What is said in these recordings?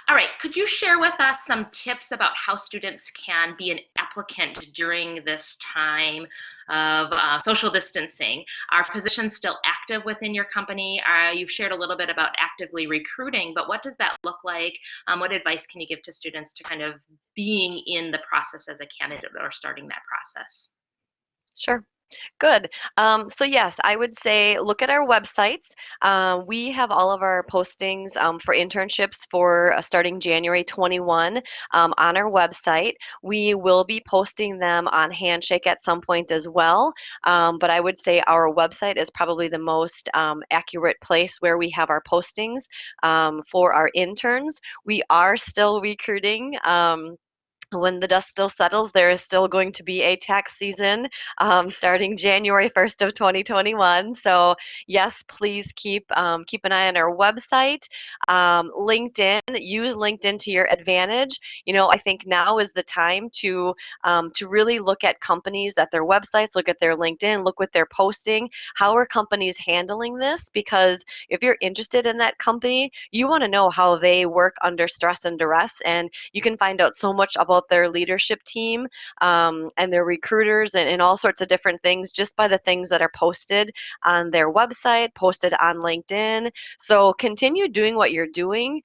All right, could you share with us some tips about how students can be an applicant during this time of social distancing? Are positions still active within your company? You've shared a little bit about actively recruiting, but what does that look like? What advice can you give to students to kind of being in the process as a candidate or starting that process? Sure. Good. So yes, I would say look at our websites. We have all of our postings for internships for starting January 21 on our website. We will be posting them on Handshake at some point as well. But I would say our website is probably the most accurate place where we have our postings for our interns. We are still recruiting. When the dust still settles, there is still going to be a tax season starting January 1st of 2021. So yes, please keep an eye on our website. LinkedIn, use LinkedIn to your advantage. You know, I think now is the time to really look at companies at their websites, look at their LinkedIn, look what they're posting. How are companies handling this? Because if you're interested in that company, you want to know how they work under stress and duress, and you can find out so much about their leadership team and their recruiters and all sorts of different things just by the things that are posted on their website, posted on LinkedIn. So continue doing what you're doing.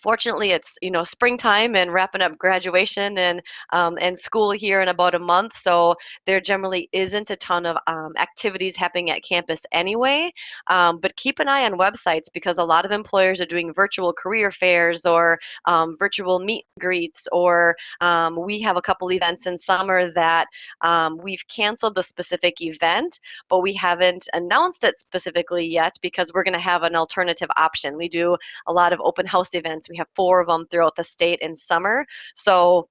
Fortunately, it's springtime and wrapping up graduation and school here in about a month, so there generally isn't a ton of activities happening at campus anyway. But keep an eye on websites because a lot of employers are doing virtual career fairs or virtual meet and greets, or we have a couple events in summer that we've canceled the specific event, but we haven't announced it specifically yet because we're going to have an alternative option. We do a lot of open house events. We have 4 of them throughout the state in summer. So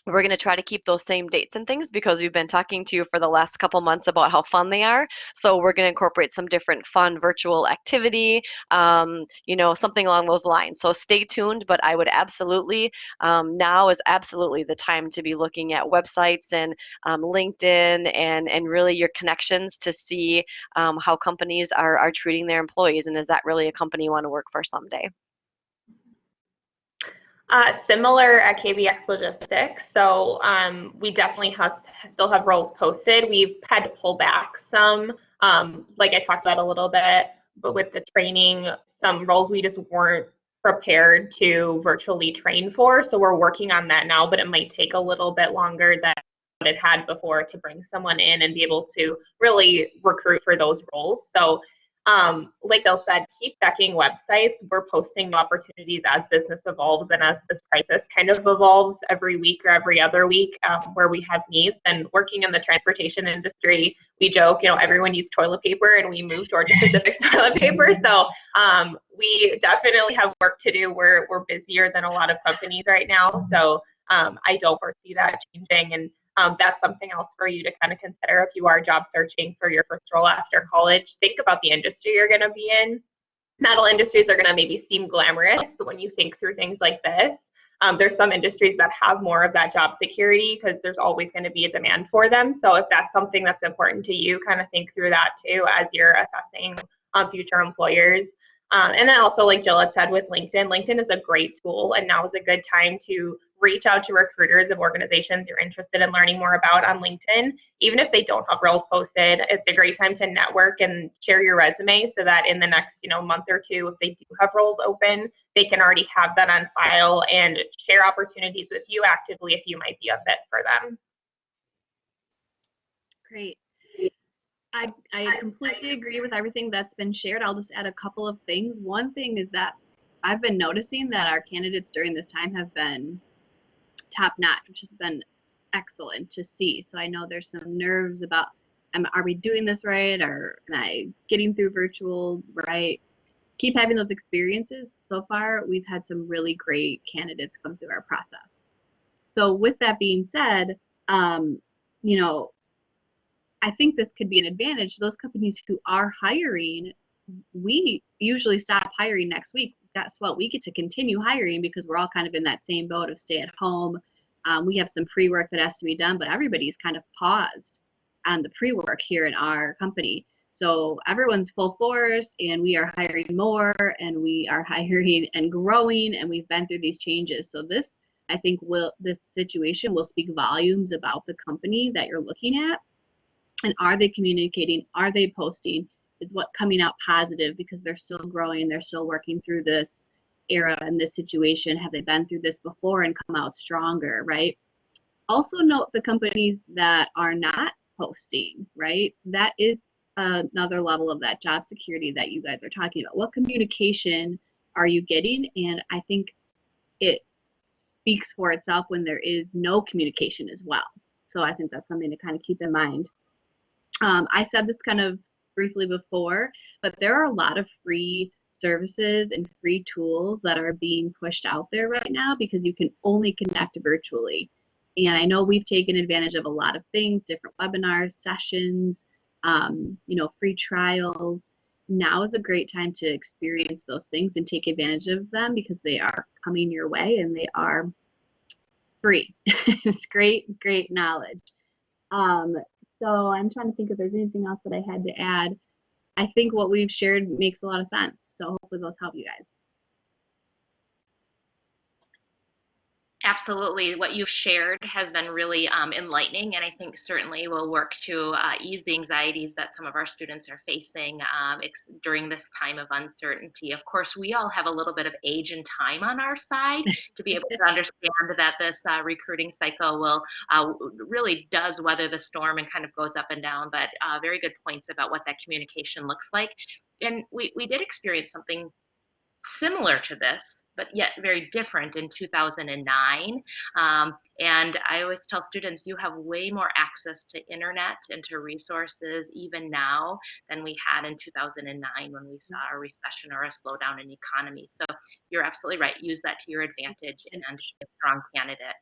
we're going to try to keep those same dates and things because we've been talking to you for the last couple months about how fun they are. So we're going to incorporate some different fun virtual activity, something along those lines. So stay tuned, but I would absolutely, now is absolutely the time to be looking at websites and LinkedIn and really your connections to see how companies are treating their employees, and is that really a company you want to work for someday? Similar at KBX Logistics. So we definitely still have roles posted. We've had to pull back some, like I talked about a little bit, but with the training, some roles we just weren't prepared to virtually train for. So we're working on that now, but it might take a little bit longer than what it had before to bring someone in and be able to really recruit for those roles. So like Bill said, keep checking websites. We're posting opportunities as business evolves and as this crisis kind of evolves every week or every other week where we have needs. And working in the transportation industry, we joke, everyone needs toilet paper and we move towards specific toilet paper. So we definitely have work to do. We're busier than a lot of companies right now. So I don't foresee that changing. And that's something else for you to kind of consider if you are job searching for your first role after college. Think about the industry you're going to be in. Not all industries are going to maybe seem glamorous, but when you think through things like this, there's some industries that have more of that job security because there's always going to be a demand for them. So if that's something that's important to you, kind of think through that too as you're assessing future employers. And then also, like Jill had said with LinkedIn, LinkedIn is a great tool, and now is a good time to reach out to recruiters of organizations you're interested in learning more about on LinkedIn. Even if they don't have roles posted, it's a great time to network and share your resume so that in the next month or two, if they do have roles open, they can already have that on file and share opportunities with you actively if you might be a fit for them. Great. I completely agree with everything that's been shared. I'll just add a couple of things. One thing is that I've been noticing that our candidates during this time have been top notch, which has been excellent to see. So I know there's some nerves about, are we doing this right? Or am I getting through virtual right? Keep having those experiences. So far, we've had some really great candidates come through our process. So with that being said, I think this could be an advantage. Those companies who are hiring, we usually stop hiring next week. Guess what? We get to continue hiring because we're all kind of in that same boat of stay at home. We have some pre-work that has to be done, but everybody's kind of paused on the pre-work here in our company. So everyone's full force, and we are hiring more, and we are hiring and growing, and we've been through these changes. So this, I think, this situation will speak volumes about the company that you're looking at, and are they communicating? Are they posting? Is what coming out positive because they're still growing, they're still working through this era and this situation? Have they been through this before and come out stronger, right? Also note the companies that are not posting, right? That is another level of that job security that you guys are talking about. What communication are you getting? And I think it speaks for itself when there is no communication as well. So I think that's something to kind of keep in mind. I said this kind of briefly before, but there are a lot of free services and free tools that are being pushed out there right now because you can only connect virtually. And I know we've taken advantage of a lot of things, different webinars, sessions, free trials. Now is a great time to experience those things and take advantage of them because they are coming your way and they are free. It's great knowledge. So I'm trying to think if there's anything else that I had to add. I think what we've shared makes a lot of sense. So hopefully those help you guys. Absolutely. What you've shared has been really enlightening, and I think certainly will work to ease the anxieties that some of our students are facing during this time of uncertainty. Of course, we all have a little bit of age and time on our side to be able to understand that this recruiting cycle will really does weather the storm and kind of goes up and down, but very good points about what that communication looks like. And we did experience something similar to this, but yet very different in 2009. And I always tell students, you have way more access to internet and to resources even now than we had in 2009 when we saw a recession or a slowdown in the economy. So you're absolutely right. Use that to your advantage and be a strong candidate.